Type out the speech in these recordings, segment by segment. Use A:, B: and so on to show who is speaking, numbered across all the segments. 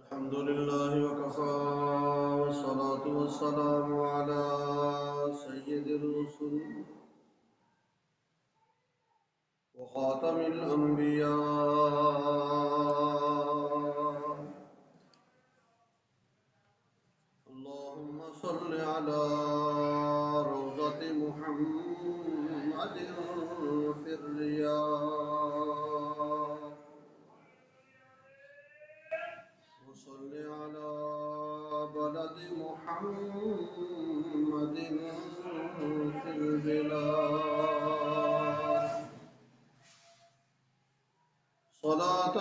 A: الحمد لله وكفى والصلاة والسلام على سيد الرسل وخاتم الأنبياء. اللهم صل على روضة محمد في الرياض، وصل على بلد محمد في البلاد، صلاة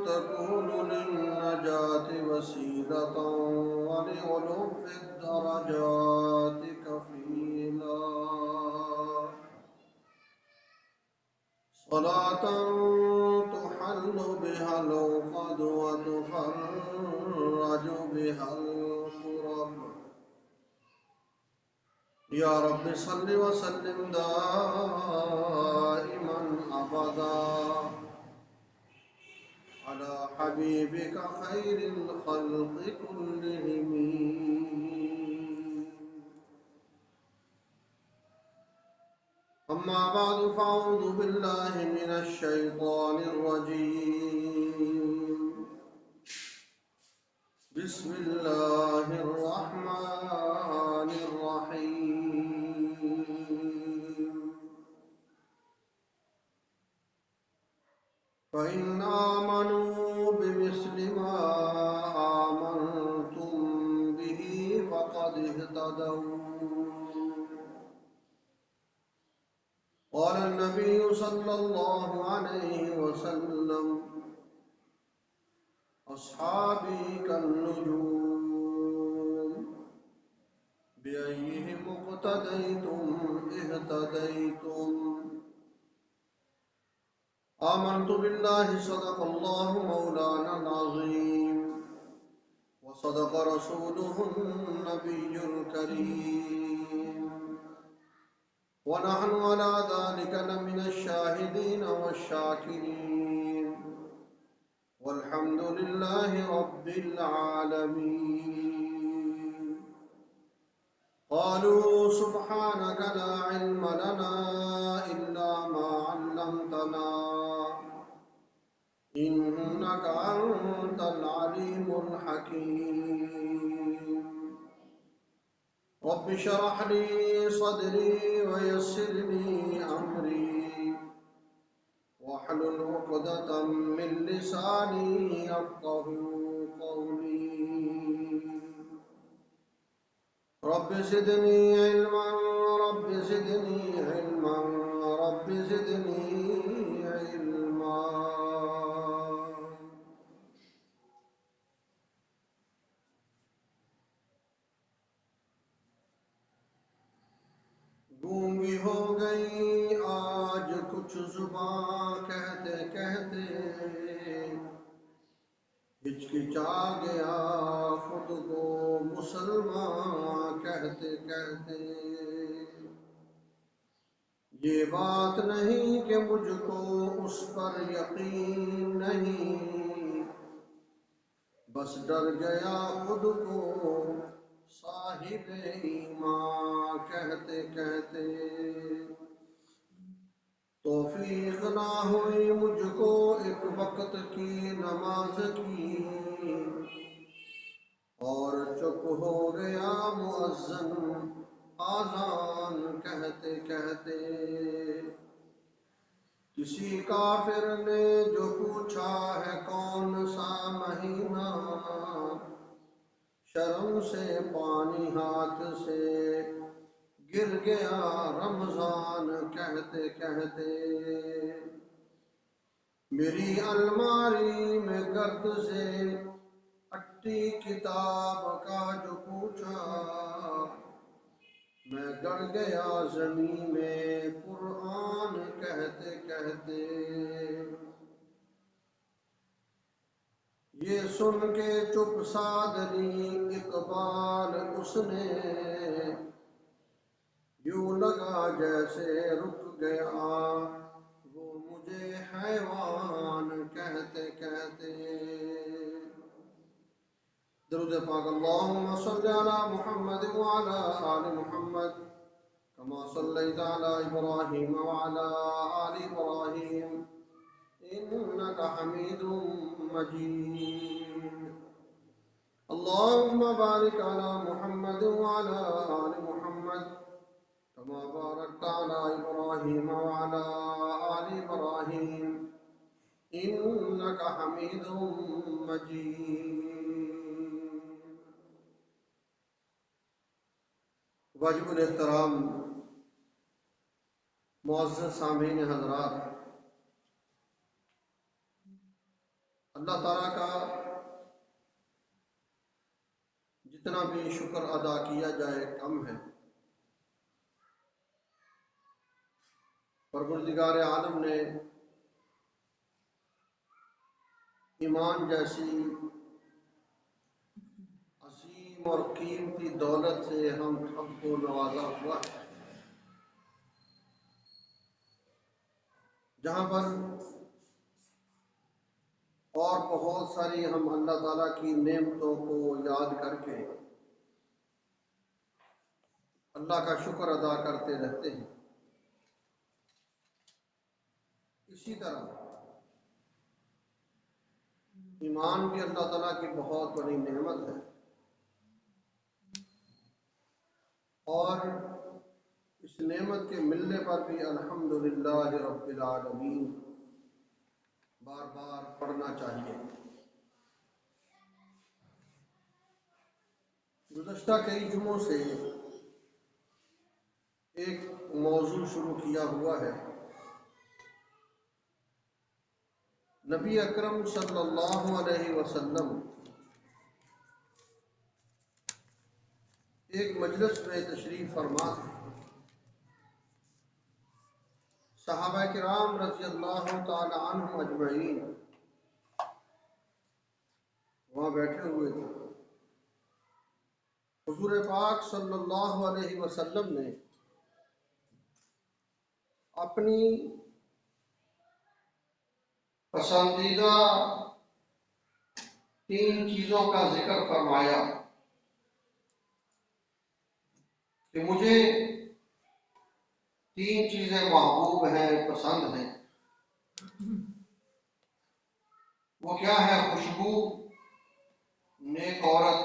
A: تكون للنجاة وسيلة ولعلو الدرجات كفيلا، صلاة تحل بها العقد وتفرج بها الكرب. يا رب صل وسلم دائما أبدا على حبيبك خير الخلق كلهم. أما بعد فأعوذ بالله من الشيطان الرجيم. بسم الله الرحمن الرحيم. فإن آمنوا بمثل ما آمنتم به فقد اهتدوا. قال النبي صلى الله عليه وسلم: أصحابي كالنجوم بأيهم اقتديتم اهتديتم. آمنت بالله صدق الله مولانا العظيم وصدق رسوله النبي الكريم، ونحن على ذلك لمن الشاهدين والشاكرين، والحمد لله رب العالمين. قالوا سبحانك لا علم لنا إلا ما علمتنا إنك أنت العليم الحكيم. رب اشرح لي صدري ويسر لي أمري واحلل عقدة من لساني يفقهوا قولي. رب زدني علما رب زدني علما رب زدني علما. گونگی ہو گئی آج کچھ زباں کہتے کہتے، ہچکچا گیا خود کو مسلمان کہتے کہتے. یہ بات نہیں کہ مجھ کو اس پر یقین نہیں، بس ڈر گیا خود کو صاحب ایمان کہتے کہتے. توفیق نہ ہوئی مجھ کو ایک وقت کی نماز کی، اور چپ ہو گیا مؤذن آذان کہتے کہتے. کسی کافر نے جو پوچھا ہے کون سا مہینہ، شرم سے پانی ہاتھ سے گر گیا رمضان کہتے کہتے. میری الماری میں گرد سے اٹی کتاب کا جو پوچھا، میں گڑ گیا زمین میں قرآن کہتے کہتے. یہ سن کے چپ سادری اقبال اس نے، یوں لگا جیسے رک گیا وہ مجھے حیوان کہتے کہتے. درود پاک اللهم صل على محمد وعلى آل محمد كما صليت على إبراهيم وعلى آل إبراهيم إنك حميد مجيد اللهم بارك على محمد وعلى آل محمد كما باركت على إبراهيم وعلى آل إبراهيم إنك حميد مجيد. واجب الاحترام معزز سامعین حضرات، اللہ تعالیٰ کا جتنا بھی شکر ادا کیا جائے کم ہے. پروردگار عالم نے ایمان جیسی عظیم اور قیمتی دولت سے ہم سب کو نوازا ہوا ہے، جہاں پر اور بہت ساری ہم اللہ تعالیٰ کی نعمتوں کو یاد کر کے اللہ کا شکر ادا کرتے رہتے ہیں. اسی طرح ایمان بھی اللہ تعالیٰ کی بہت بڑی نعمت ہے، اور اس نعمت کے ملنے پر بھی الحمدللہ رب العالمین بار بار پڑھنا چاہیے. گزشتہ کئی جمعوں سے ایک موضوع شروع کیا ہوا ہے. نبی اکرم صلی اللہ علیہ وسلم ایک مجلس میں تشریف فرما تھے. صحابہ کرام رضی اللہ تعالی عنہم اجمعین وہاں بیٹھے ہوئے تھے. حضور پاک صلی اللہ علیہ وسلم نے اپنی پسندیدہ 3 چیزوں کا ذکر فرمایا کہ مجھے 3 چیزیں محبوب ہیں، پسند ہیں. وہ کیا ہے؟ خوشبو، نیک عورت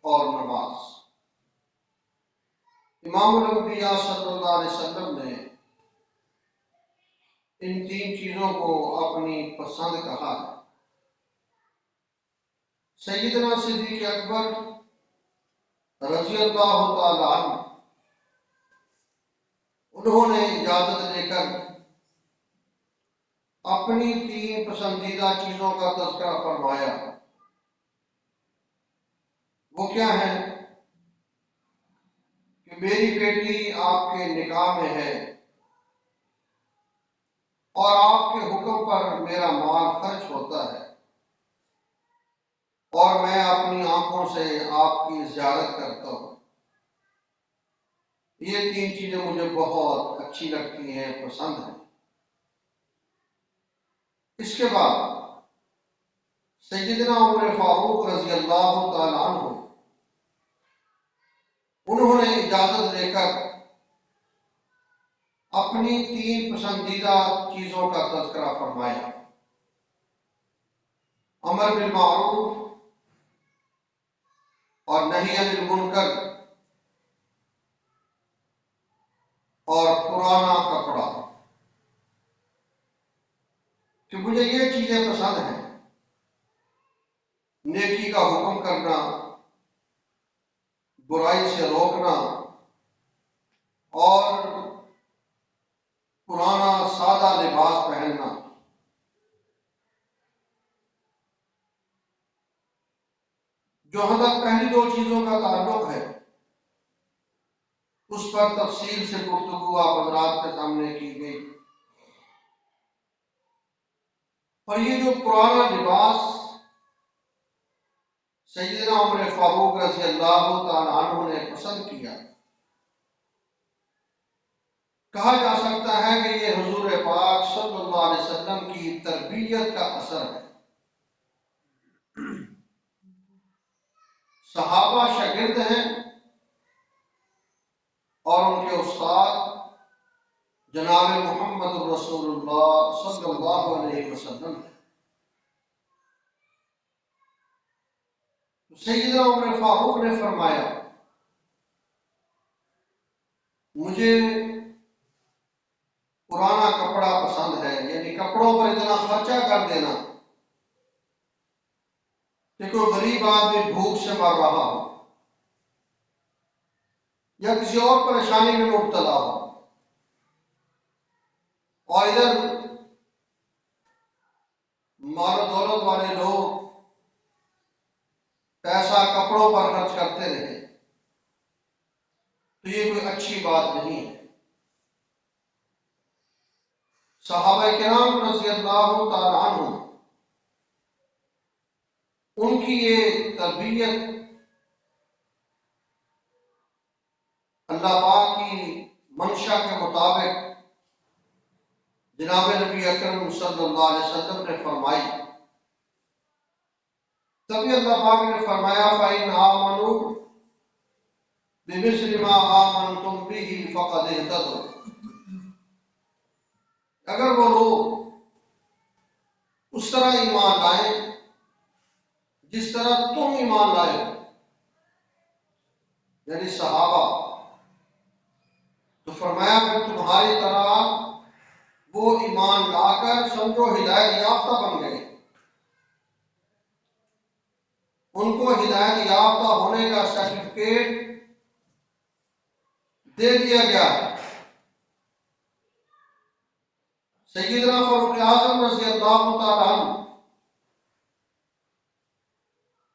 A: اور نماز. امام الانبیاء صلی اللہ علیہ وسلم نے ان 3 چیزوں کو اپنی پسند کہا ہے. سیدنا صدیق اکبر رضی اللہ تعالی عنہ انہوں نے اجازت لے کر اپنی 3 پسندیدہ چیزوں کا تذکرہ فرمایا. وہ کیا ہے؟ کہ میری بیٹی آپ کے نکاح میں ہے اور آپ کے حکم پر میرا مال خرچ ہوتا ہے، اور میں اپنی آنکھوں سے آپ کی زیارت کرتا ہوں. یہ 3 چیزیں مجھے بہت اچھی لگتی ہیں، پسند ہیں. اس کے بعد سیدنا عمر فاروق رضی اللہ تعالی عنہ انہوں نے اجازت لے کر اپنی 3 پسندیدہ چیزوں کا تذکرہ فرمایا. امر بالمعروف اور نہی عن المنکر اور پرانا کپڑا، کہ مجھے یہ چیزیں پسند ہیں: نیکی کا حکم کرنا، برائی سے روکنا، اور پرانا سادہ لباس پہننا. جو حضرت پہلی 2 چیزوں کا تعلق ہے اس پر تفصیل سے گفتگو آپ حضرات کے سامنے کی گئی. اور یہ جو پرانا لباس سیدنا عمر فاروق رضی اللہ تعالی عنہ نے پسند کیا، کہا جا سکتا ہے کہ یہ حضور پاک صلی اللہ علیہ وسلم کی تربیت کا اثر ہے. صحابہ شاگرد ہیں اور ان کے استاد جناب محمد رسول اللہ صلی اللہ علیہ وسلم. سیدنا عمر فاروق نے فرمایا مجھے پرانا کپڑا پسند ہے، یعنی کپڑوں پر اتنا خرچہ کر دینا کہ کوئی غریب آدمی بھوک سے مر رہا ہو یا کسی اور پریشانی میں مبتلا ہو، اور ادھر مال و دولت والے لوگ پیسہ کپڑوں پر خرچ کرتے رہے، تو یہ کوئی اچھی بات نہیں ہے. صحابہ کرام رضی اللہ تعالی عنہ ان کی یہ تربیت اللہ پاک کی منشا کے مطابق جناب نبی اکرم صلی اللہ علیہ وسلم نے فرمائی. تبھی اللہ پاک نے فرمایا فَإِنْ آمَنُوا بِمِثْلِ مَا آمَنْتُمْ بِهِ فَقَدِ اهْتَدَوْا. اگر وہ لوگ اس طرح ایمان لائیں جس طرح تم ایمان لائے ہو، یعنی صحابہ، تو فرمایا پھر تمہاری طرح وہ ایمان لا کر سمجھو ہدایت یافتہ بن گئے، ان کو ہدایت یافتہ ہونے کا سرٹیفکیٹ دے دیا گیا. سیدنا فاروق اعظم رضی اللہ تعالیٰ عنہ،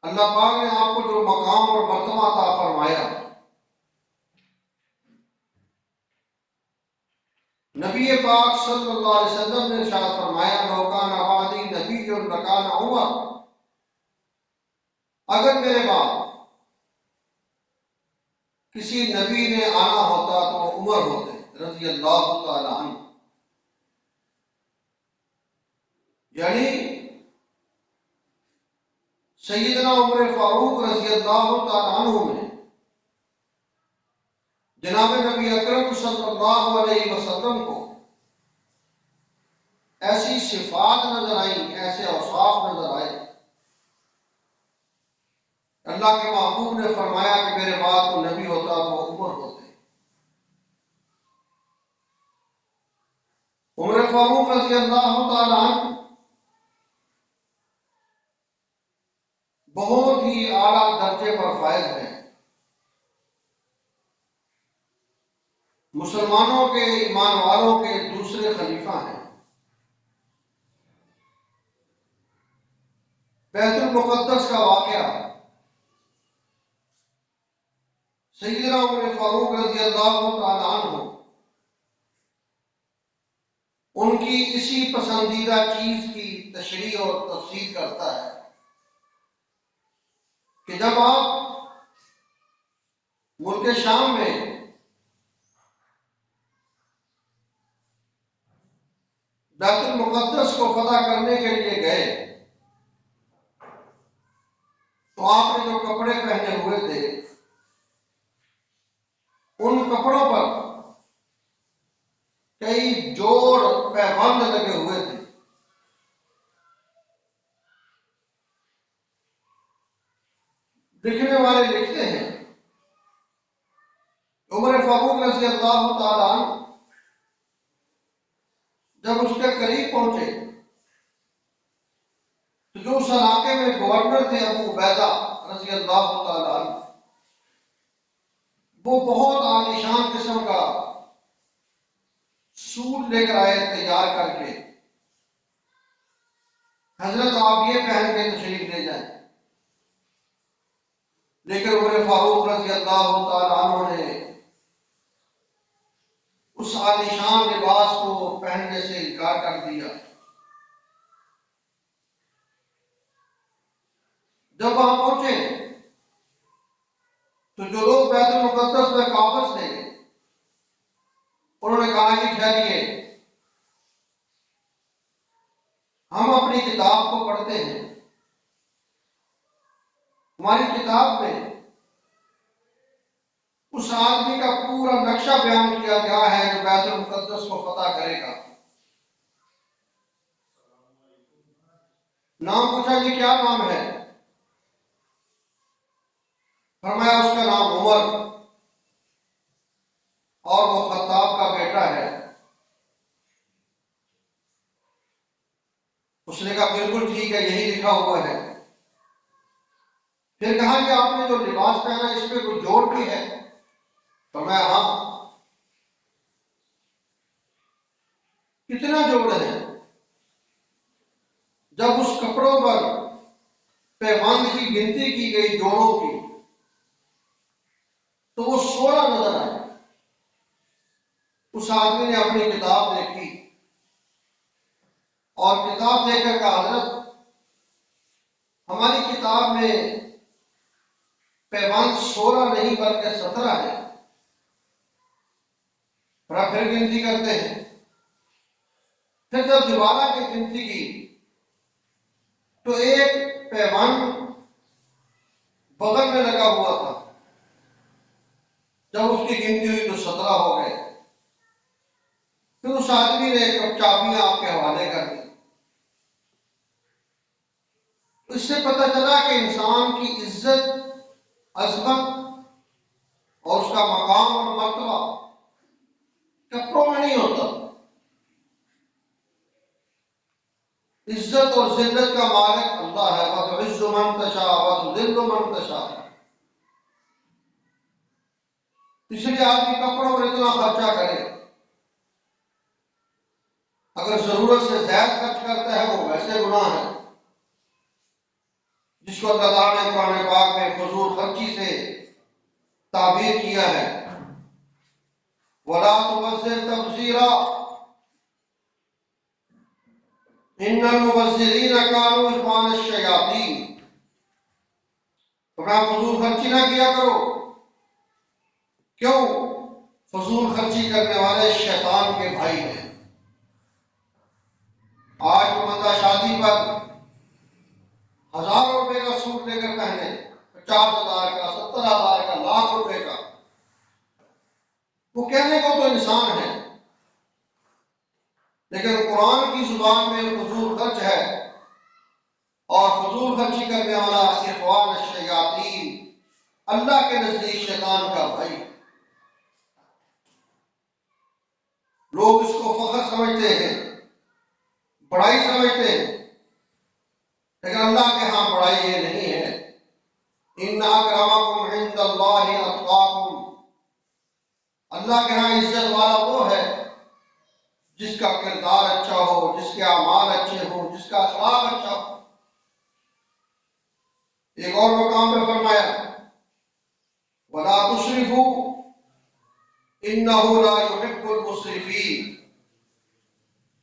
A: اللہ پاک نے آپ کو جو مقام اور مرتبہ عطا فرمایا، نبی پاک صلی اللہ علیہ وسلم نے ارشاد فرمایا لو کان بعدی نبی لکان عمر، اگر میرے بعد کسی نبی نے آنا ہوتا تو وہ عمر ہوتے رضی اللہ تعالی عنہ. یعنی سیدنا عمر فاروق رضی اللہ تعالی عنہ میں جناب نبی اکرم صلی اللہ علیہ وسلم کو ایسی صفات نظر آئیں، ایسے اوصاف نظر آئے. اللہ کے محبوب نے فرمایا کہ میرے بعد کو نبی ہوتا تو وہ عمر ہوتے. عمر فاروق رضی اللہ تعالی عنہ بہت ہی اعلیٰ درجے پر فائز ہیں، مسلمانوں کے ایمان والوں کے دوسرے خلیفہ ہیں. بیت المقدس کا واقعہ سیدنا عمر فاروق رضی اللہ تعالی عنہ ان کی اسی پسندیدہ چیز کی تشریح اور تفسیر کرتا ہے کہ جب آپ ملک شام میں بیت المقدس کو فتح کرنے کے لیے گئے تو آپ نے جو کپڑے پہنے ہوئے تھے ان کپڑوں پر کئی جوڑ پیبند لگے ہوئے تھے. لکھنے والے لکھتے ہیں عمر فاروق رضی اللہ تعالی عنہ جب اس کے قریب پہنچے تو جو اس علاقے میں گورنر تھے ابو عبیدہ رضی اللہ تعالی عنہ، وہ بہت عالیشان قسم کا سوٹ لے کر آئے تیار کر کے، حضرت آپ یہ پہن کے تشریف لے جائیں. لیکن عمر فاروق رضی اللہ تعالی عنہ نے اس عالیشان لباس کو پہننے سے انکار کر دیا. جب وہاں پہنچے تو جو لوگ بیت المقدس میں قابض تھے انہوں نے کہا کہ ٹھہریے، ہم اپنی کتاب کو پڑھتے ہیں، ہماری کتاب میں اس آدمی کا پورا نقشہ بیان کیا گیا ہے جو بیت المقدس کو فتح کرے گا۔ نام پوچھا جی کیا نام ہے؟ فرمایا اس کا نام عمر، اور وہ خطاب کا بیٹا ہے۔ اس نے کہا بالکل ٹھیک ہے، یہی لکھا ہوا ہے۔ پھر کہا کہ آپ نے جو لباس پہنا اس پہ کوئی جوڑ بھی ہے؟ فرمایا ہاں۔ کتنا جوڑ ہے؟ جب اس کپڑوں پر پیوند کی گنتی کی گئی جوڑوں کی تو وہ 16 نظر آئے۔ اس آدمی نے اپنی کتاب دیکھی اور کتاب دیکھ کر کہا حضرت ہماری کتاب میں پیوند 16 نہیں بلکہ 17 ہے۔ پھر گنتی کرتے ہیں۔ پھر جب دوبارہ کی گنتی کی تو ایک پیوند بغل میں لگا ہوا تھا۔ جب اس کی گنتی ہوئی تو 17 ہو گئے۔ پھر اس آدمی نے ایک چابیاں آپ کے حوالے کر دی۔ اس سے پتہ چلا کہ انسان کی عزت، عظمت اور اس کا مقام اور مرتبہ کپڑوں میں نہیں ہوتا۔ عزت اور ذلت کا مالک اللہ ہے۔ وَتُعِزُّ مَن تَشَاءُ وَتُذِلُّ مَن تَشَاءُ۔ اس لیے آدمی کپڑوں پر اتنا خرچہ کرے، اگر ضرورت سے زیادہ خرچ کرتا ہے وہ ویسے گناہ ہے، جس کو اللہ تعالیٰ نے قرآن پاک میں فضول خرچی سے تعبیر کیا ہے۔ وَلَا تُبَذِّرْ تَبْذِيرًا إِنَّ الْمُبَذِّرِينَ كَانُوا إِخْوَانَ الشَّيَاطِينِ۔ فضول خرچی نہ کیا کرو۔ کیوں؟ فضول خرچی کرنے والے شیطان کے بھائی ہیں۔ آج تو بندہ شادی پر 1000 روپے کا سوٹ لے کر پہنے، 50,000 کا، 70,000 کا، لاکھ روپے کا، وہ کہنے کو تو انسان ہے، لیکن قرآن کی زبان میں فضول خرچ ہے، اور فضول خرچی کرنے والا اخوان الشیاطین، اللہ کے نزدیک شیطان کا بھائی۔ لوگ اس کو فخر سمجھتے ہیں، بڑائی سمجھتے ہیں، لیکن اللہ کے ہاں بڑائی یہ نہیں ہے۔ ان اکرمکم عند اللہ اتقاکم۔ اللہ کے ہاں عزت والا وہ ہے جس کا کردار اچھا ہو، جس کے اعمال اچھے ہوں، جس کا اخلاق اچھا ہو۔ ایک اور مقام پہ فرمایا وَلَا تُسْرِفُوا إِنَّهُ لَا يُحِبُّ الْمُسْرِفِينَ۔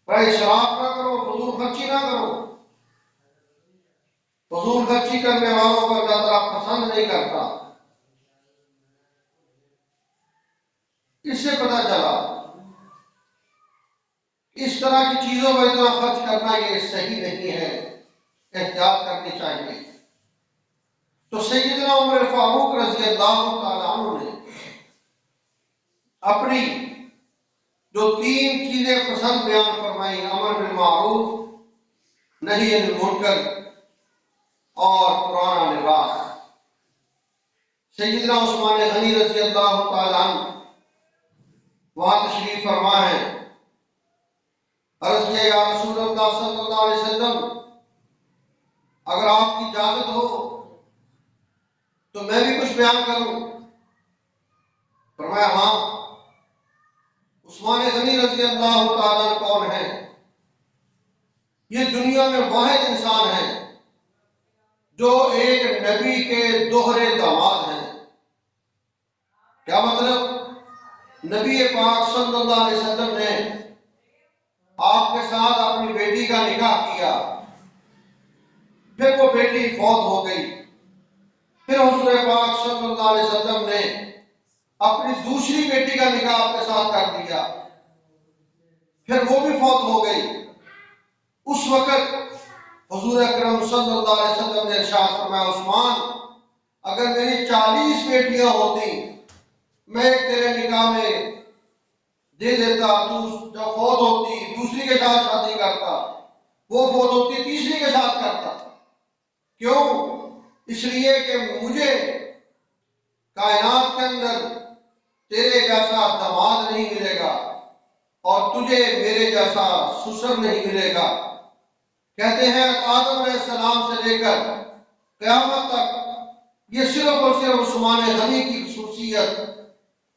A: اسراف نہ کرو، فضول خرچی نہ کرو۔ فضول خرچی کرنے والوں کو اللہ تعالیٰ پسند نہیں کرتا۔ اس سے پتہ چلا اس طرح کی چیزوں پر اتنا خرچ کرنا یہ صحیح نہیں ہے، احتیاط کرنی چاہیے۔ تو سیدنا عمر فاروق رضی اللہ تعالیٰ عنہ نے اپنی جو 3 چیزیں پسند بیان فرمائی، امر بالمعروف، نہی عن المنکر اور پرانا لباس۔ سیدنا عثمان غنی رضی اللہ تعالیٰ عنہ وہاں تشریف فرما ہے۔ عرض کیا یا رسول اللہ صلی اللہ علیہ وسلم اگر آپ کی اجازت ہو تو میں بھی کچھ بیان کروں؟ فرمایا ہاں۔ عثمان غنی رضی اللہ تعالیٰ عنہ کون ہے؟ یہ دنیا میں واحد انسان ہے جو ایک نبی کے دوہرے داماد ہیں۔ کیا مطلب؟ نبی پاک صلی اللہ علیہ وسلم نے آپ کے ساتھ اپنی بیٹی کا نکاح کیا، پھر وہ بیٹی فوت ہو گئی، پھر حضور پاک صلی اللہ علیہ وسلم نے اپنی دوسری بیٹی کا نکاح آپ کے ساتھ کر دیا، پھر وہ بھی فوت ہو گئی۔ اس وقت حضور اکرم صلی اللہ علیہ وسلم نے ارشاد فرمایا عثمان اگر میری 40 بیٹیاں ہوتی میں تیرے نکاح میں دے دیتا، تو جب فوت ہوتی دوسری کے ساتھ شادی کرتا، وہ فوت ہوتی تیسری کے ساتھ کرتا۔ کیوں؟ اس لیے کہ مجھے کائنات کے اندر تیرے جیسا داماد نہیں ملے گا اور تجھے میرے جیسا سسر نہیں ملے گا۔ کہتے ہیں آدم علیہ السلام سے لے کر قیامت تک یہ صرف اور صرف عثمان غنی کی خصوصیت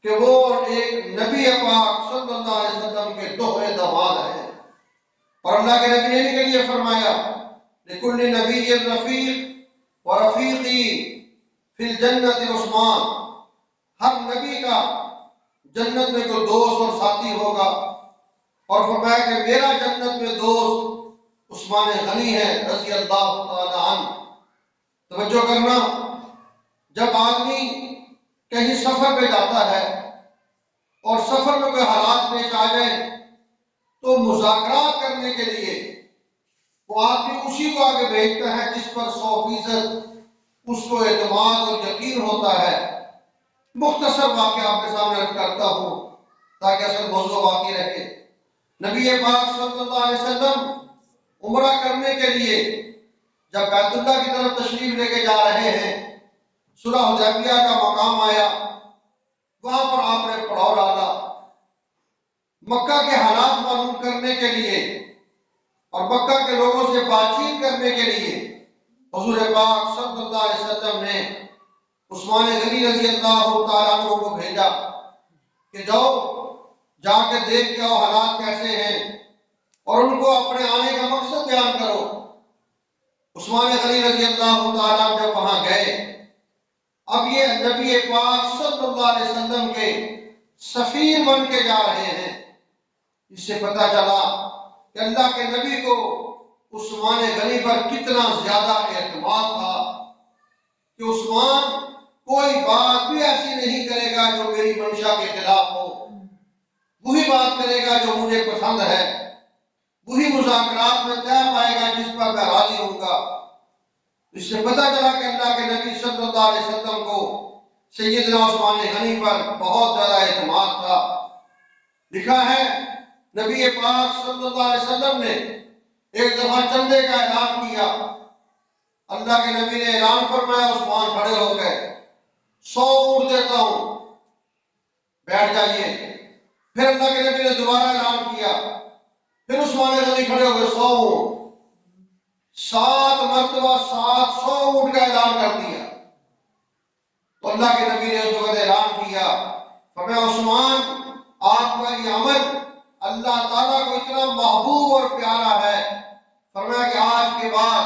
A: کہ وہ ایک نبی پاک صلی اللہ علیہ وسلم کے دوہرے داماد ہیں۔ اور اللہ کے نبی نے کے لیے فرمایا لکل نبی رفیق و رفیقی فی الجنت عثمان، ہر نبی کا جنت میں کوئی دوست اور ساتھی ہوگا، اور فرمایا کہ میرا جنت میں دوست عثمان غنی ہے رضی اللہ تعالی عنہ۔ توجہ کرنا، جب آدمی کہیں سفر پہ جاتا ہے اور سفر میں کوئی حالات پیش آ جائیں تو مذاکرات کرنے کے لیے وہ آدمی اسی کو آگے بھیجتا ہے جس پر 100% اس کو اعتماد اور یقین ہوتا ہے۔ مختصر واقعہ آپ کے سامنے عرض کرتا ہوں تاکہ اصل موضوع باقی رہے۔ نبی پاک صلی اللہ علیہ وسلم عمرہ کرنے کے لیے جب بیت اللہ کی طرف تشریف لے کے جا رہے ہیں، صلح حدیبیہ کا مقام آیا، وہاں پر آپ نے پڑاؤ ڈالا مکہ کے حالات معلوم کرنے کے لیے اور مکہ کے لوگوں سے بات چیت کرنے کے لیے۔ حضور پاک صلی اللہ علیہ وسلم نے عثمان غنی رضی اللہ تعالیٰ عنہ کو بھیجا کہ جاؤ جا کے دیکھ کے آؤ حالات کیسے ہیں اور ان کو اپنے آنے کا مقصد بیان کرو۔ عثمان غنی رضی اللہ تعالیٰ جب وہاں گئے، اب یہ نبی پاک صلی اللہ علیہ وسلم کے سفیر بن کے جا رہے ہیں۔ اس سے پتہ چلا کہ اللہ کے نبی کو عثمان غنی پر کتنا زیادہ اعتماد تھا کہ عثمان کوئی بات بھی ایسی نہیں کرے گا جو میری منشا کے خلاف ہو، وہی بات کرے گا جو مجھے پسند ہے، وہی مذاکرات میں طے پائے گا جس پر میں راضی ہوں گا۔ اس سے پتہ چلا کہ اللہ کے نبی صلی اللہ علیہ وسلم کو سیدنا عثمان غنی پر بہت زیادہ اعتماد تھا۔ لکھا ہے نبی پاک صلی اللہ علیہ وسلم نے ایک دفعہ چندے کا اعلان کیا، اللہ کے نبی نے اعلان فرمایا، عثمان کھڑے ہو گئے، 100 اونٹ دیتا ہوں، بیٹھ جائیے۔ پھر اللہ کے نبی نے دوبارہ اعلان کیا، پھر عثمان غنی کھڑے ہو گئے، 100 اونٹ، 7 مرتبہ 700 اونٹ کا اعلان کر دیا۔ تو اللہ کے نبی نے اس وقت اعلان کیا، فرمایا عثمان آپ کا یہ عمل اللہ تعالیٰ کو اتنا محبوب اور پیارا ہے، فرمایا کہ آج کے بعد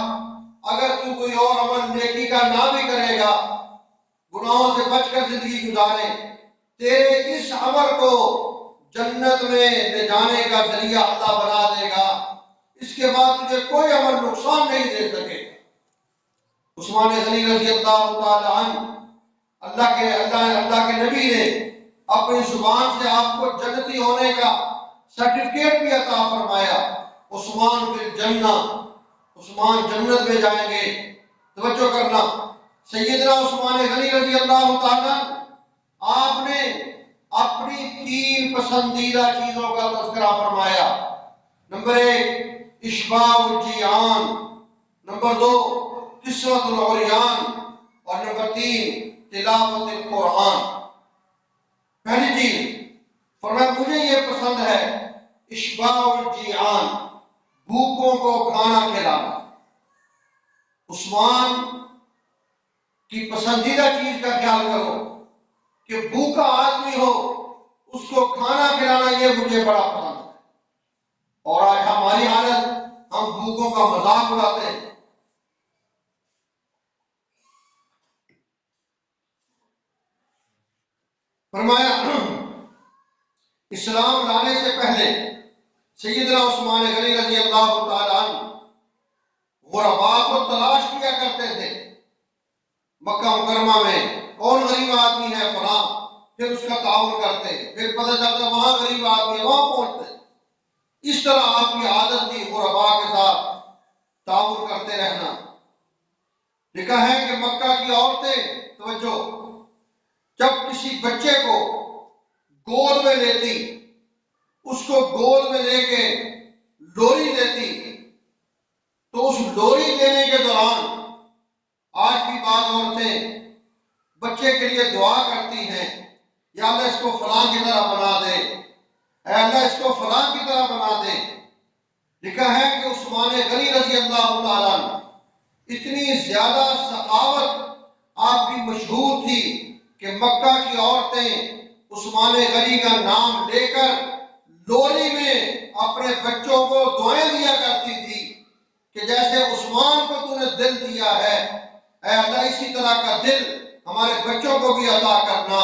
A: اگر تو کوئی اور عمل نیکی کا نہ بھی کرے گا، گناہوں سے بچ کر زندگی گزارے، تیرے اس عمل کو جنت میں لے جانے کا ذریعہ اللہ بنا دے گا، اس کے بعد تجھے کوئی عمل نقصان نہیں دے سکے گا۔ عثمان غنی رضی اللہ تعالی عنہ، اللہ کے نبی نے اپنی زبان سے آپ کو جنتی ہونے کا سرٹیفکیٹ بھی عطا فرمایا، عثمان بالجنہ، عثمان جنت میں جائیں گے۔ توجہ کرنا، سیدنا عثمان غنی رضی اللہ تعالیٰ آپ نے اپنی 3 پسندیدہ چیزوں کا تذکرہ فرمایا۔ نمبر 1 اشباع الجیعان، نمبر 2 کسوۃ العریان، اور نمبر 3 تلاوت القرآن۔ پہلی چیز فرمایا مجھے یہ پسند ہے اشباع الجیعان، بھوکوں کو کھانا کھلانا۔ عثمان کی پسندیدہ چیز کا خیال کرو کہ بھوکا آدمی ہو اس کو کھانا کھلانا، یہ مجھے بڑا پسند ہے۔ اور آج ہماری حالت، ہم بھوکوں کا مذاق اڑاتے ہیں۔ فرمایا اسلام لانے سے پہلے سیدنا عثمان غنی رضی اللہ تعالی عنہ غرباء کو تلاش کیا کرتے تھے۔ مکہ مکرمہ میں کون غریب آدمی ہے فلاں، پھر اس کا تعاون کرتے، پھر پتہ چلتا وہاں غریب آدمی ہے وہاں پہنچتے۔ اس طرح آپ کی عادت تھی غرباء کے ساتھ تعاون کرتے رہنا۔ لکھا ہے کہ مکہ کی عورتیں، توجہ، جب کسی بچے کو گود میں لیتی، اس کو گود میں لے کے لوری دیتی، تو اس لوری دینے کے دوران آج کی بعض عورتیں بچے کے لیے دعا کرتی ہیں، یا اللہ اس کو فلاں کی طرح بنا دے، اے اللہ اس کو فلاں کی طرح بنا دے۔ لکھا ہے کہ عثمان غنی رضی اللہ تعالیٰ عنہ، اتنی زیادہ سخاوت آپ کی مشہور تھی کہ مکہ کی عورتیں عثمان غنی کا نام لے کر لوری میں اپنے بچوں کو دعائیں دیا کرتی تھی کہ جیسے عثمان کو تو نے دل دیا ہے، اے اللہ اسی طرح کا دل ہمارے بچوں کو بھی عطا کرنا۔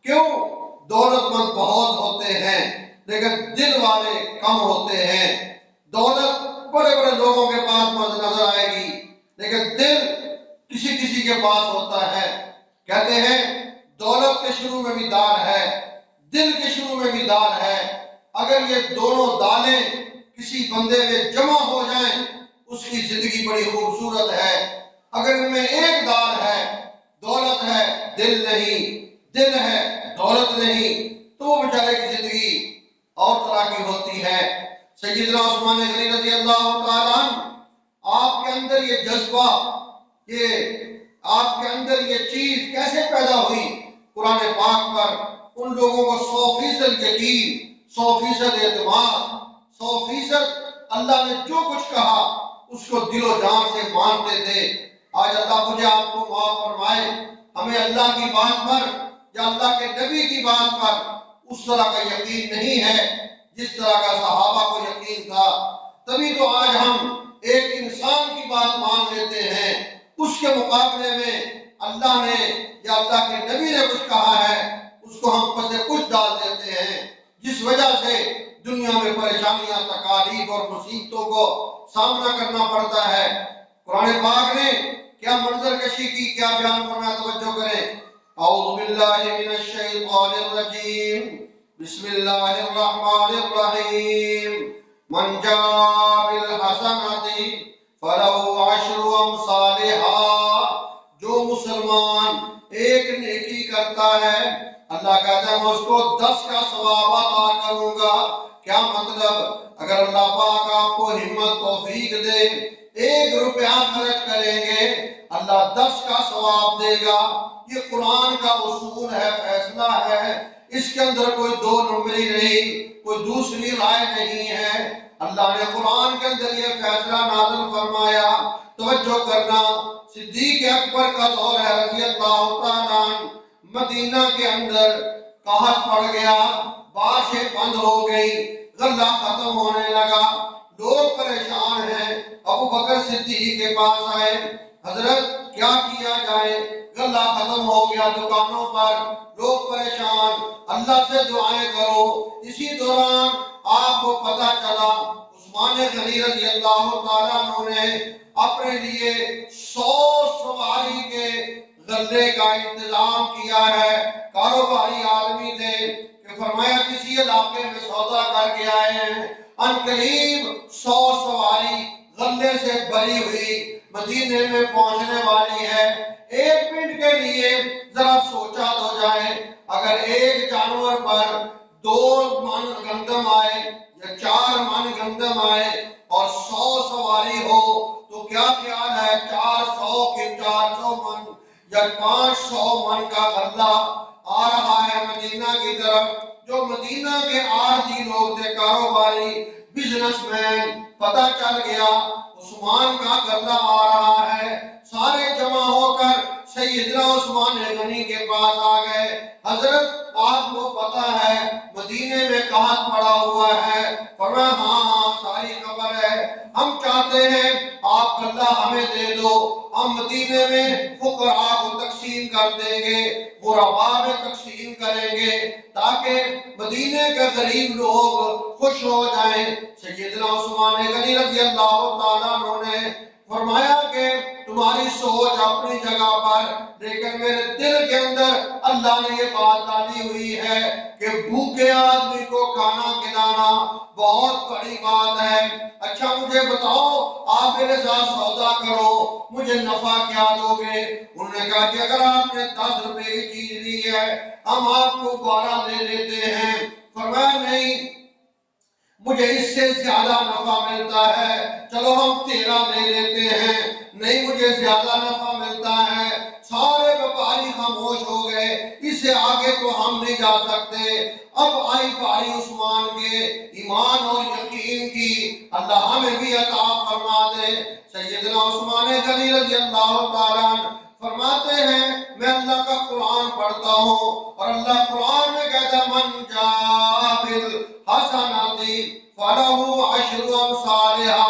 A: کیوں؟ دولت مند بہت ہوتے ہیں لیکن دل والے کم ہوتے ہیں۔ دولت بڑے بڑے لوگوں کے پاس نظر آئے گی لیکن دل کسی کسی کے پاس ہوتا ہے۔ کہتے ہیں دولت کے شروع میں بھی دال ہے، دل کے شروع میں بھی دال ہے۔ اگر یہ دونوں دالیں کسی بندے میں جمع ہو جائیں اس کی زندگی بڑی خوبصورت ہے۔ اگر ان میں ایک دال ہے، دولت ہے دل نہیں، دل ہے دولت نہیں، تو وہ بیچارے کی زندگی اور طرح کی ہوتی ہے۔ سیدنا عثمان غنی رضی اللہ تعالیٰ عنہ، آپ کے اندر یہ جذبہ، یہ آپ کے اندر یہ چیز کیسے پیدا ہوئی؟ قرآن پاک پر ان لوگوں کو 100% یقین، 100% اعتماد، 100% اللہ نے جو کچھ کہا اس کو دل و جان سے مانتے تھے۔ آج اللہ مجھے آپ کو معاف فرمائے، ہمیں اللہ کی بات پر یا اللہ کے نبی کی بات پر اس طرح کا یقین نہیں ہے جس طرح کا صحابہ کو یقین تھا۔ تبھی تو آج ہم ایک انسان کی بات مان لیتے ہیں، اس کے مقابلے میں اللہ نے یا اللہ کے نبی نے کچھ کہا ہے اس کو ہم پس کچھ ڈال دیتے ہیں، جس وجہ سے دنیا میں پریشانیاں، تکالیف اور مصیبتوں کو سامنا کرنا پڑتا ہے۔ قرآن پاک نے کیا منظر کشی کی، کیا بیان فرمایا، توجہ کریں۔ اعوذ باللہ من الشیطان الرجیم، بسم اللہ الرحمن الرحیم۔ من جاء بالحسنۃ فلہ عشر امثالھا، جو مسلمان ایک نیکی کرتا ہے اللہ کہتا ہے میں اس کو 10 کا ثواب عطا کروں گا۔ کیا مطلب؟ اگر اللہ پاک آپ کو ہمت توفیق دے، 1 روپیہ خرچ کریں گے اللہ 10 کا ثواب دے گا۔ یہ قرآن کا اصول ہے، فیصلہ ہے، اس کے اندر کوئی 2 نمبری نہیں، کوئی دوسری رائے نہیں ہے۔ اللہ نے قرآن کے اندر یہ فیصلہ نازل فرمایا۔ توجہ کرنا، صدیق اکبر کا دور ہے رضی اللہ تعالیٰ عنہ، مدینہ کے اندر قحط پڑ گیا، بارشیں بند ہو گئی، غلہ ختم ہونے لگا، لوگ پریشان ہیں۔ ابو بکر صدیق کے پاس آئے، حضرت کیا کیا جائے؟ غلہ ختم ہو گیا دکانوں پر، لوگ پریشان، اللہ سے دعائیں کرو۔ اسی دوران آپ کو پتہ چلا عثمان غنی رضی اللہ تعالیٰ عنہ نے اپنے لیے 100 سواری کے غلے کا انتظام کیا ہے۔ کاروباری آدمی تھے کہ فرمایا کسی علاقے میں سودا کر کے آئے ہیں، ان قریب 100 سواری غلے سے بھری ہوئی مدینے میں پہنچنے والی ہے۔ 1 منٹ کے لیے ذرا سوچا تو جائے، اگر ایک جانور پر 2 من گندم آئے یا 4 من گندم آئے اور 100 سواری ہو تو کیا خیال ہے 400 کے 400 من یا 500 من کا غلہ آ رہا ہے مدینہ کی طرف۔ جو مدینہ کے عارضی لوگ تھے، کاروباری، بزنس مین، پتہ چل گیا عثمان کا غلہ آ رہا ہے، سارے جمع ہو کر سیدنا عثمان غنی کے پاس آ گئے۔ حضرت آپ کو پتہ ہے مدینے میں قحط پڑا ہوا ہے؟ فرمایا ہاں ساری خبر ہے، ہم چاہتے ہیں آپ غلہ ہمیں دے دو، ہم مدینے میں فقراء کو تقسیم کر دیں گے، غرباء میں تقسیم کریں گے تاکہ مدینے کے غریب لوگ خوش ہو جائیں۔ سیدنا عثمان غنی رضی اللہ تعالیٰ عنہ نے فرمایا کہ تمہاری سوچ اپنی جگہ پر، لیکن میرے دل کے اندر اللہ نے یہ بات ڈالی ہوئی ہے کہ بھوکے آدمی کو کھانا کھلانا بہت بڑی بات ہے۔ اچھا مجھے بتاؤ، آپ میرے ساتھ سودا کرو، مجھے نفع کیا دو گے؟ انہوں نے کہا کہ اگر آپ نے 10 روپے کی چیز لی ہے ہم آپ کو 12 دے دیتے ہیں۔ فرمایا نہیں، مجھے اس سے زیادہ نفع ملتا ہے، چلو ہم 13 دے دیتے ہیں۔ نہیں، مجھے زیادہ نفع ملتا ہے۔ سارے ویپاری خاموش ہو گئے، اس سے آگے تو ہم نہیں جا سکتے۔ اب آئی باری عثمان کے ایمان اور یقین کی، اللہ ہمیں بھی عطا فرما دے۔ سیدنا عثمان غنی رضی اللہ تعالیٰ عنہ فرماتے ہیں میں اللہ کا قرآن پڑھتا ہوں اور اللہ قرآن میں کہتا ہے من جاء بالحسنۃ فلہ عشر امثالھا،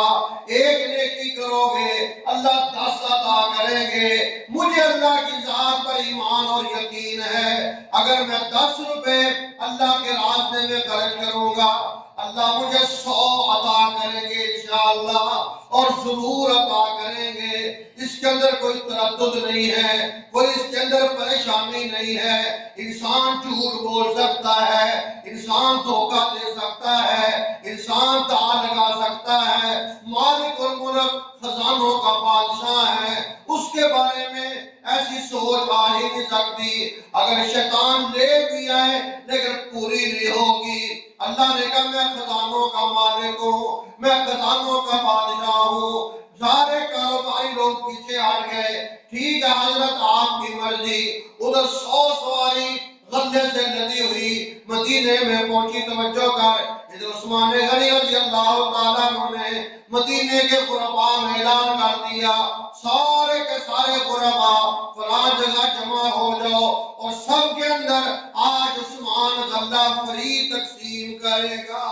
A: ایک نیکی کرو گے اللہ 10 عطا کریں گے۔ مجھے اللہ کی ذات پر ایمان اور یقین ہے، اگر میں 10 روپے اللہ کے راستے میں خرچ کروں گا اللہ مجھے 100 عطا کریں گے انشاءاللہ، اور ضرور عطا کریں گے۔ اس کے اندر کوئی تردد نہیں ہے، کوئی اس کے اندر پریشانی نہیں ہے۔ انسان جھوٹ بول سکتا ہے، انسان دھوکہ دے سکتا ہے، انسان داغ لگا سکتا ہے، مالک الملک خزانوں کا بادشاہ ہے، اس کے بارے میں ایسی سوچ آ ہی نہیں سکتی۔ اگر شیطان لے بھی آئے لیکن پوری نہیں ہوگی۔ اللہ نے کہا میں خزانوں کا مالک ہوں، میں خزانوں کا بادشاہ ہوں۔ سارے کاروباری لوگ پیچھے ہٹ گئے، ٹھیک ہے حضرت آپ کی مرضی۔ ادھر 100 سواری غلے سے لدی ہوئی مدینے میں پہنچی، توجہ کر، ادھر عثمان غنی رضی اللہ تعالیٰ عنہ نے مدینے کے غرباء میں اعلان کر دیا سارے کے سارے غرباء فلاں جگہ جمع ہو جاؤ، اور سب کے اندر آج عثمان غلہ فری تقسیم کرے گا۔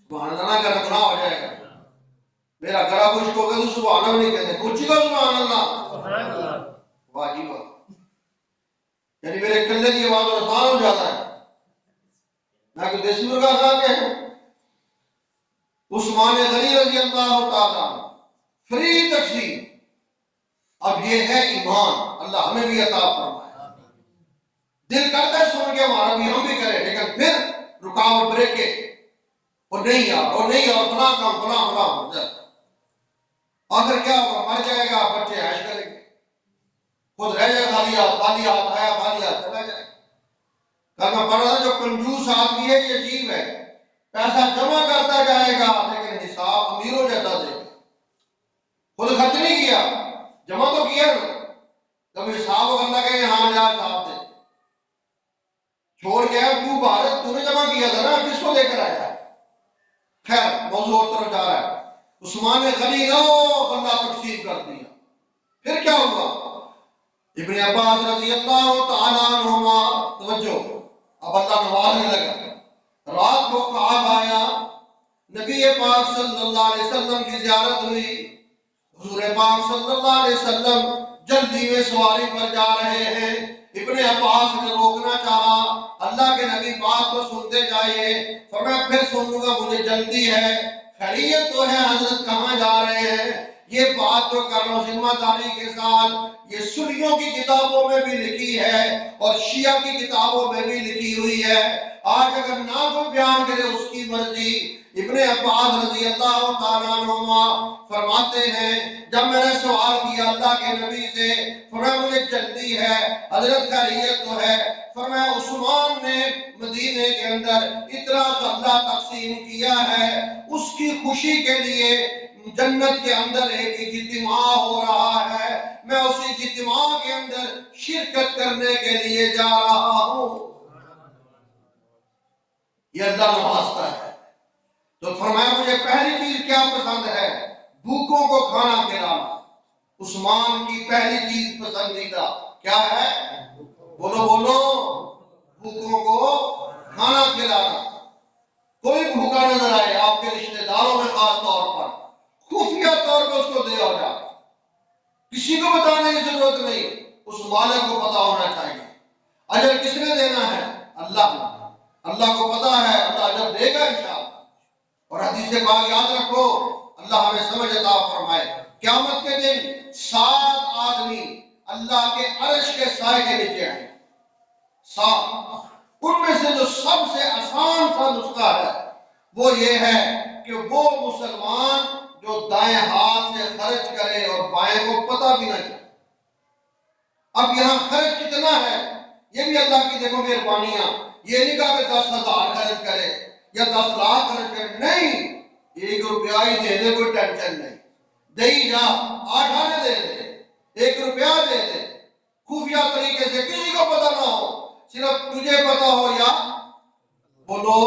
A: سبحان اللہ کا گناہ ہو جائے گا، میرا گلا خشک ہو گیا تو سبحان اللہ نہیں کہتے، کچھ کا سبحان اللہ، واجب ہے، یعنی میرے کلے کی آواز اور آسان ہو جاتا ہے، نہ کہ دیسی مرغا کھا کے۔ عثمان غنی رضی اللہ تعالیٰ فری تقسیم، اب یہ ہے ایمان، اللہ ہمیں بھی عطا فرمائے۔ دل کرتا ہے سن کے ہمارا بھی ہم بھی کریں، لیکن پھر رکاوٹ بریک کے اور نہیں یار اور نہیں یار فلاں کام فلاں فلاں ہو جائے، آخر کیا ہوگا؟ مر جائے گا، بچے عیش کریں گے، خود رہ جائے خالی ہاتھ آیا خالی ہاتھ چلا جائے۔ کل میں پڑھ رہا تھا جو کنجوس آدمی ہے یہ عجیب ہے، پیسہ جمع کرتا جائے گا لیکن حساب امیروں جیسا دے گا، خود خرچ نہیں کیا، جمع تو کیا نا، تم حساب اللہ کہ ہاں جا حساب دے، چھوڑ کے تو بھارت تو نے جمع کیا تھا نا، کس کو دے کر آیا؟ خیر موضوع اور طرف جا رہا ہے۔ عثمان غنی نو بندہ تقسیم کر دیا، پھر کیا ہوا؟ ابن عباس رضی اللہ تعالیٰ عنہما، توجہ اب اللہ نوازنے لگا، رات کو خواب آیا، نبی پاک صلی اللہ علیہ وسلم کی زیارت ہوئی، حضور پاک صلی اللہ علیہ وسلم جلدی میں سواری پر جا رہے ہیں، ابن عباس نے روکنا چاہا، اللہ کے نبی بات کو سنتے جائیے، فرمایا پھر سن لوں گا مجھے جلدی ہے، خیریت تو ہے حضرت کہاں جا رہے ہیں؟ یہ بات جو کر رہا ہوں ذمہ داری کے ساتھ، یہ سنیوں کی کتابوں میں بھی لکھی ہے اور شیعہ کی کتابوں میں بھی لکھی ہوئی ہے، آج اگر نہ کوئی بیان کرے اس کی مرضی۔ ابن عباس رضی اللہ تعالیٰ عنہما فرماتے ہیں جب میں نے سوال کیا اللہ کے نبی سے، فرمایا مجھے جلدی ہے حضرت خیریت تو ہے، فرمایا عثمان نے مدینے کے اندر اتنا غلہ تقسیم کیا ہے، اس کی خوشی کے لیے جنت کے اندر ایک اجتماع ہو رہا ہے، میں اس اجتماع کے اندر شرکت کرنے کے لیے جا رہا ہوں۔ یہ اللہ نوازتا ہے، تو فرمایا مجھے پہلی چیز کیا پسند ہے؟ بھوکوں کو کھانا کھلانا۔ عثمان کی پہلی چیز پسندیدہ کیا ہے؟ بولو بولو، بھوکوں کو کھانا کھلانا۔ کوئی بھوکا نظر آئے آپ کے رشتہ داروں میں خاص طور پر، خفیہ طور پر اس کو دے ہو جائے، کسی کو بتانے کی ضرورت نہیں، اس مالک کو پتا ہونا چاہیے۔ اجر کس نے دینا ہے؟ اللہ کو، اللہ کو پتا ہے، اللہ اجر دے گا انشاءاللہ۔ اور حدیث پاک یاد رکھو، اللہ ہمیں سمجھ عطا فرمائے، قیامت کے دن 7 آدمی اللہ کے عرش کے سائے کے نیچے آئیں گے 7۔ ان میں سے جو سب سے آسان سا نسخہ ہے وہ یہ ہے کہ وہ مسلمان جو دائیں ہاتھ سے خرچ کرے اور بائیں کو پتہ بھی نہ چلے۔ اب یہاں خرچ کتنا ہے یہ بھی اللہ کی دیکھو مہربانیاں، یہ نہیں کہا کہ 10,000 خرچ کرے یا 10 لاکھ خرچ کرے، نہیں، 1 روپیہ ہی دے دے، کوئی ٹینشن نہیں، دے ہی جا، 8 آنے دے دے، 1 روپیہ دے دے، خفیہ طریقے سے کسی کو پتہ نہ ہو، صرف تجھے پتہ ہو یا بولو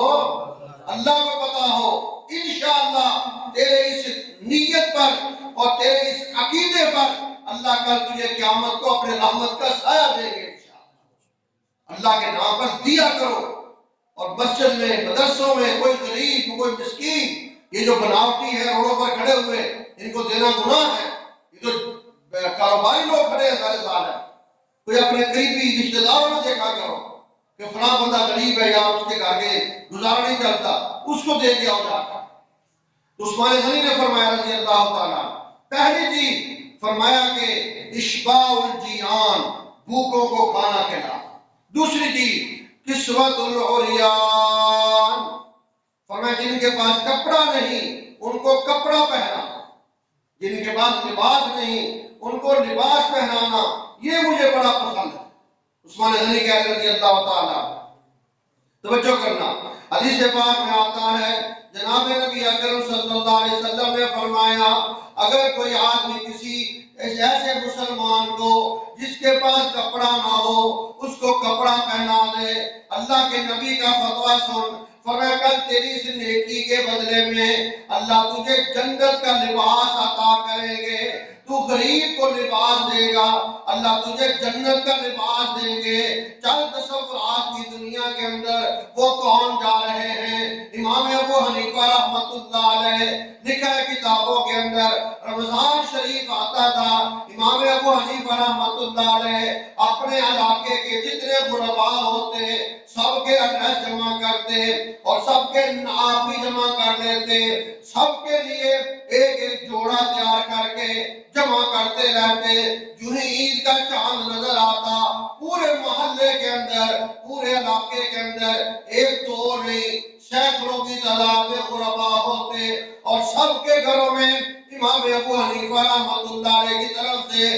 A: اللہ کو پتہ ہو۔ انشاءاللہ تیرے اس نیت پر اور تیرے اس عقیدے پر اللہ کل تجھے قیامت کو اپنے رحمت کا سایہ دے گے انشاءاللہ۔ اللہ کے نام پر دیا کرو، اور مسجد میں مدرسوں میں کوئی غریب کوئی مسکین یہ جو بناوٹی ہے روڈوں پر کھڑے ہوئے ان کو دینا گناہ ہے، یہ تو کاروباری لوگ کھڑے ہیں سارے سال ہے، کوئی اپنے قریبی رشتہ داروں میں دیکھا کرو کہ فلاں بندہ غریب ہے یا اس کے آگے گزارا نہیں چلتا، اس کو دے دیا ہو جا کر۔ عثمان غنی نے فرمایا رضی اللہ تعالیٰ، پہلی چیز فرمایا کہ اشباع الجیعان، بھوکوں کو کھانا کھلا۔ دوسری چیز کسوت العریان، فرمایا جن کے پاس کپڑا نہیں ان کو کپڑا پہنانا، جن کے پاس لباس نہیں ان کو لباس پہنانا، یہ مجھے بڑا پسند ہے۔ عثمان غنی کہہ رہے رضی اللہ تعالیٰ، توجہ کرنا، حدیث پاک میں آتا ہے جناب نبی اکرم صلی اللہ علیہ وسلم نے فرمایا اگر کوئی آدمی کسی ایسے مسلمان کو جس کے پاس کپڑا نہ ہو اس کو کپڑا پہنا دے، اللہ کے نبی کا فتویٰ سن، فرمایا کل تیری اس نیکی کے بدلے میں اللہ تجھے جنت کا لباس عطا کریں گے، تو غریب کو لباس دے گا اللہ تجھے جنت کا لباس دیں گے۔ چل تصورات کی دنیا کے اندر وہ کون جا رہے ہیں؟ امام ابو حنیفہ رحمۃ اللہ علیہ، لکھا ہے کتابوں کے اندر رمضان شریف آتا تھا، امام ابو حنیفہ رحمۃ اللہ علیہ اپنے علاقے کے جتنے غرباء ہوتے سب کے ایڈریس جمع کرتے اور سب کے نعت بھی جمع کر لیتے، سب کے لیے ایک ایک جوڑا تیار کر کے جمع کرتے رہتے، جو ہی عید کا چاند نظر آتا پورے محلے کے اندر پورے علاقے کے اندر ایک دو نہیں سینکڑوں کی تعداد میں غرباء ہوتے اور سب کے گھروں میں امام ابو حنیفہ رحمۃ اللہ علیہ کی طرف سے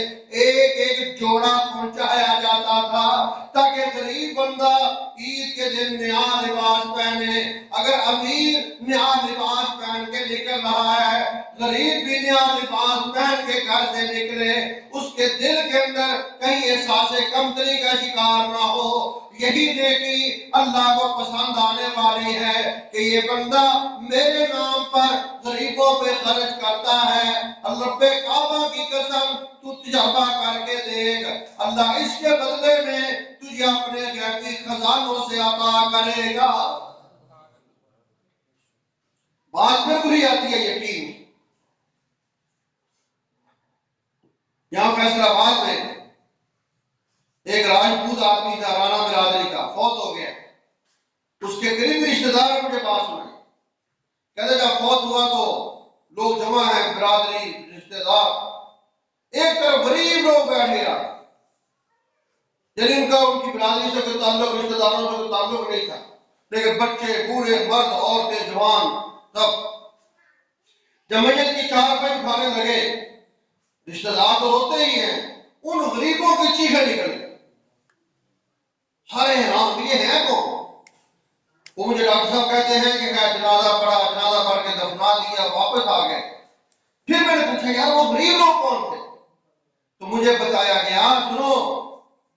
A: ایک ایک جوڑا پہنچایا جاتا تھا تاکہ غریب بندہ عید کے دن نیا لباس پہنے۔ اگر امیر نیا لباس پہن کے نکل رہا ہے، غریب بھی نیا لباس پہن کے گھر سے نکلے، اس کے دل کے اندر کہیں احساس کمتری کا شکار نہ ہو۔ یہی نیکی اللہ کو پسند آنے والی ہے کہ یہ بندہ میرے نام پر غریبوں پہ خرچ کرتا ہے، رب کعبہ کی قسم تو تجربہ کر کے دیکھ، اللہ اس کے بدلے میں تجھے اپنے غیبی خزانوں سے عطا کرے گا۔ بات میں بری آتی ہے یقین۔ یہاں فیصلہ آباد میں ایک راجپوت آدمی تھا رانا برادری کا، فوت ہو گیا، اس کے قریبی رشتہ دار مجھے بات سنائی، کہتے جب فوت ہوا تو لوگ جمع ہیں برادری رشتہ دار، ایک طرف غریب لوگ بیٹھے رہا، یعنی ان کا ان کی برادری سے کوئی تعلق رشتہ داروں سے کوئی تعلق نہیں تھا، لیکن بچے بوڑھے مرد عورتیں جوان سب جب میت کی چار پہ اٹھانے لگے، رشتہ دار تو ہوتے ہی ہیں، ان غریبوں کی چیخیں نکل گئی، سارے حیران یہ ہیں کون؟ وہ مجھے ڈاکٹر صاحب کہتے ہیں کہ میں جنازہ پڑھ کے دفنا دیا، واپس آ گئے۔ پھر میں نے پوچھا یار وہ غریب لوگ کون تھے؟ تو مجھے بتایا گیا سنو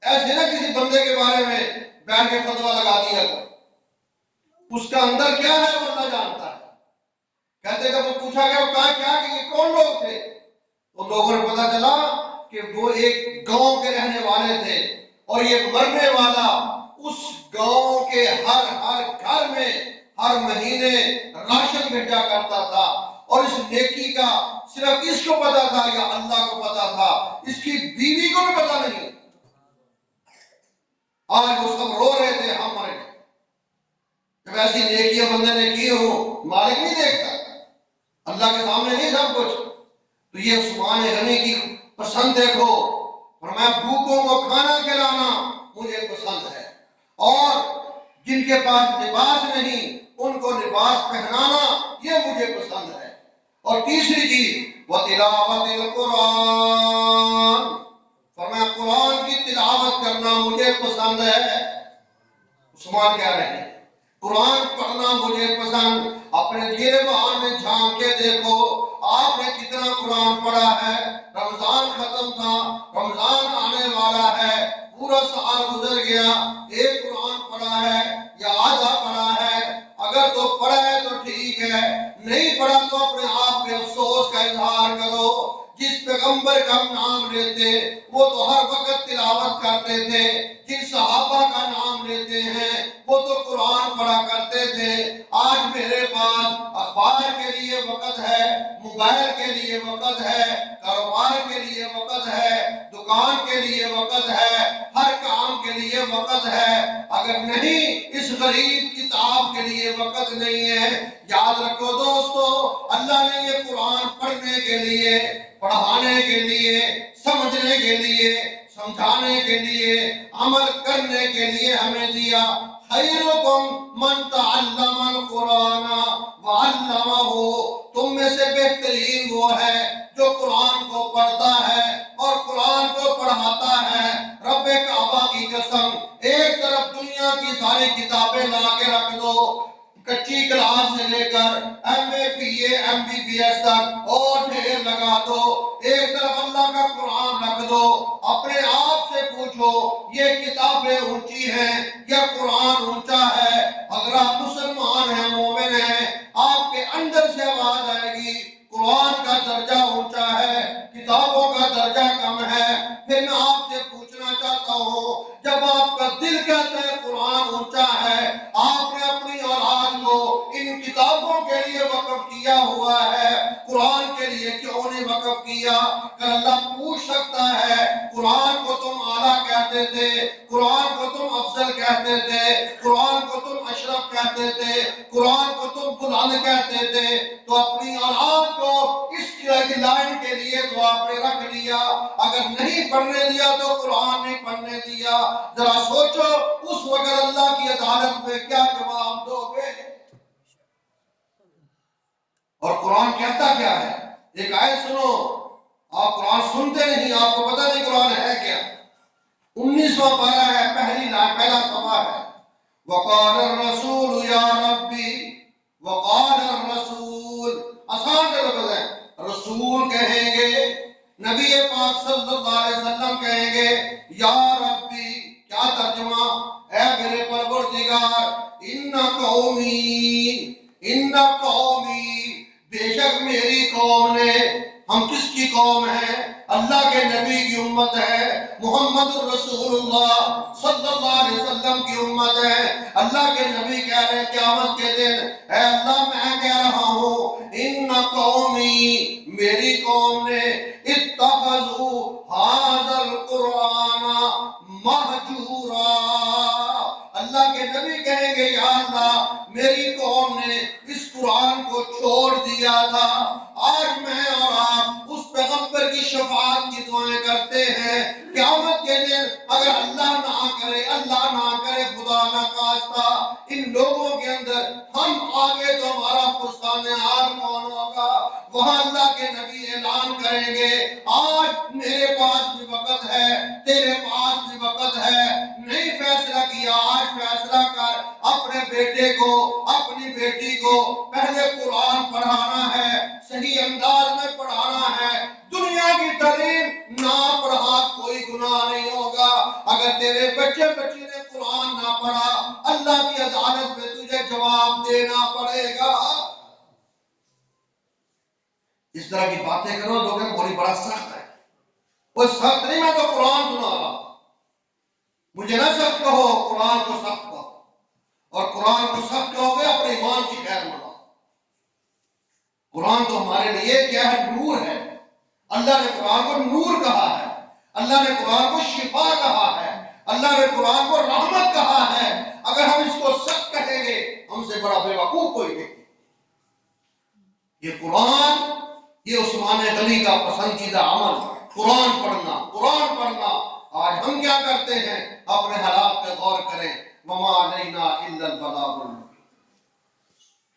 A: ایسے نہ کسی بندے کے بارے میں بیٹھ کے فتویٰ لگا دیا کرو، اس کا اندر کیا ہے وہ اللہ جانتا ہے۔ کہتے جب وہ پوچھا گیا کہا کیا کہ یہ کون لوگ تھے، تو لوگوں نے پتا چلا کہ وہ ایک گاؤں کے رہنے والے تھے اور یہ مرنے والا اس گاؤں کے ہر گھر میں ہر مہینے راشن بھیجا کرتا تھا، اور اس نیکی کا صرف اس کو پتا تھا یا اللہ کو پتا تھا، اس کی بیوی کو بھی پتا نہیں۔ آج وہ سب رو رہے تھے ہم مرے، جب ایسی نیکیاں بندے نے کی ہو مالک نہیں دیکھتا، اللہ کے سامنے نہیں سب کچھ۔ تو یہ عثمان غنی کی پسند دیکھو، فرمایا بھوکوں کو کھانا کھلانا مجھے پسند ہے، اور جن کے پاس لباس نہیں ان کو لباس پہنانا یہ مجھے پسند ہے۔ اور تیسری چیز وَتِلَاوَةِ الْقُرْآنِ، فرمایا قرآن کی تلاوت کرنا مجھے پسند ہے۔ عثمان کہہ رہے ہیں قرآن پڑھنا مجھے پسند۔ اپنے جیب بہان میں جھانک کے دیکھو آپ نے کتنا قرآن پڑھا ہے۔ رمضان ختم تھا، رمضان آنے والا ہے، پورا سال گزر گیا، ایک قرآن پڑھا ہے یا آدھا پڑھا ہے؟ اگر تو پڑھا ہے تو ٹھیک ہے، نہیں پڑھا تو اپنے آپ کے افسوس کا اظہار کرو۔ جس پیغمبر کا ہم نام لیتے وہ تو ہر وقت تلاوت کرتے تھے، جن صحابہ کا نام لیتے ہیں وہ تو قرآن پڑھا کرتے تھے۔ آج میرے پاس اخبار کے لیے وقت ہے، موبائل کے لیے وقت ہے، کاروبار کے لیے وقت ہے، دکان کے لیے وقت ہے، ہر کام کے لیے وقت ہے، اگر نہیں اس غریب کتاب کے لیے وقت نہیں ہے۔ یاد رکھو دوستو، اللہ نے یہ قرآن پڑھنے کے لیے، پڑھانے کے لیے، سمجھنے کے لیے، سمجھانے کے لیے، عمل کرنے کے لیے ہمیں دیا۔ خیرکم من تعلم القرآن وعلمہ، تم میں سے بہترین وہ ہے جو قرآن کو پڑھتا ہے اور قرآن کو پڑھاتا ہے۔ رب کعبہ کی قسم، ایک طرف دنیا کی ساری کتابیں لا کے رکھ دو، کچی کلاس سے لے کر M A B A M B B S تک اور ڈھیر لگا دو، ایک طرف اللہ کا قرآن رکھ دو، اپنے آپ سے پوچھو یہ کتابیں اونچی ہیں یا قرآن اونچا ہے؟ اگر آپ مسلمان ہیں، مومن ہیں، آپ کے اندر سے آواز آئے گی قرآن کا درجہ اونچا ہے، کتابوں کا درجہ کم ہے۔ پھر میں آپ سے پوچھنا چاہتا ہوں، جب آپ کا دل کہتا ہے قرآن اونچا ہے، آپ نے اپنی اولاد کو ان کتابوں کے لیے وقف کیا ہوا ہے، قرآن کے لیے کیوں نہیں وقف کیا؟ کہ اللہ پوچھ سکتا ہے، قرآن کو تم اعلیٰ کہتے تھے، قرآن کو تم افضل کہتے تھے، قرآن کو تم اشرف کہتے تھے، قرآن کو تم بلند کہتے تھے، تو اپنی اولاد کو اس لائن کے لیے تو آپ نے رکھ لیا، اگر نہیں پڑھنے دیا تو قرآن نہیں پڑھنے دیا۔ ذرا سوچو اس وقت اللہ کی عدالت میں کیا جواب دو گے؟ اور قرآن کہتا کیا ہے؟ ایک آیت سنو، آپ قرآن سنتے نہیں، آپ کو پتہ نہیں قرآن ہے کیا۔ 19واں پارہ ہے، پہلا صفحہ ہے۔ وقال الرسول یا ربی، وقال الرسول، آسان سے لفظ ہے، رسول کہیں گے، نبی پاک صلی اللہ علیہ وسلم کہیں گے یا ربی، کیا ترجمہ؟ اے میرے پروردگار، ان قومی، بے شک میری قوم نے، ہم کس کی قوم ہیں؟ اللہ کے نبی کی امت ہے، محمد الرسول اللہ صلی اللہ علیہ وسلم کی امت ہے۔ اللہ کے نبی کہہ رہے ہیں قیامت کے دن، اے اللہ میں کہہ رہا ہوں، ان قومی، میری قوم نے، اتخذوا ھذا القرآن مہجورا، اللہ کے نبی کہیں گے یا اللہ میری قوم نے اس قرآن کو چھوڑ دیا تھا۔ آج میں اور آپ اس پیغمبر کی شفاعت کی دعائیں کرتے ہیں، قیامت کے دن اگر اللہ نہ کرے، اللہ نہ کرے، خدا نہ خواستہ ان لوگوں کے اندر ہم آگے تو ہمارا فرسان حال کون ہوگا؟ وہاں اللہ کے نبی اعلان کریں گے، آج میرے پاس بھی وقت ہے، تیرے پاس بھی وقت ہے، نہیں فیصلہ کیا آج فیصلہ کر، اپنے بیٹے کو، اپنی بیٹی کو پہلے قرآن پڑھانا ہے، صحیح انداز میں پڑھانا ہے۔ دنیا کی تعلیم نہ پڑھا کوئی گناہ نہیں ہوگا، اگر تیرے بچے بچی نے قرآن نہ پڑھا اللہ کی عدالت میں تجھے جواب دینا پڑے گا۔ اس طرح کی باتیں کرو لوگ بڑی بڑا سخت ہے، وہ سخت نہیں، میں تو قرآن سنا رہا، مجھے نہ سخت کہو، قرآن کو سخت کہو، اور قرآن کو سخت کہو گے اپنے ایمان کی خیر مناؤ۔ قرآن تو ہمارے لیے کیا ہے؟ نور ہے۔ اللہ نے قرآن کو نور کہا ہے، اللہ نے قرآن کو شفا کہا ہے، اللہ نے قرآن کو رحمت کہا ہے۔ اگر ہم اس کو سخت کہیں گے ہم سے بڑا بے وقوف کوئی نہیں۔ یہ قرآن، یہ عثمان غنی کا پسندیدہ عمل ہے، قرآن پڑھنا. آج ہم کیا کرتے ہیں؟ اپنے حالات پہ غور کریں. وما علینا الا البلاغ المبین.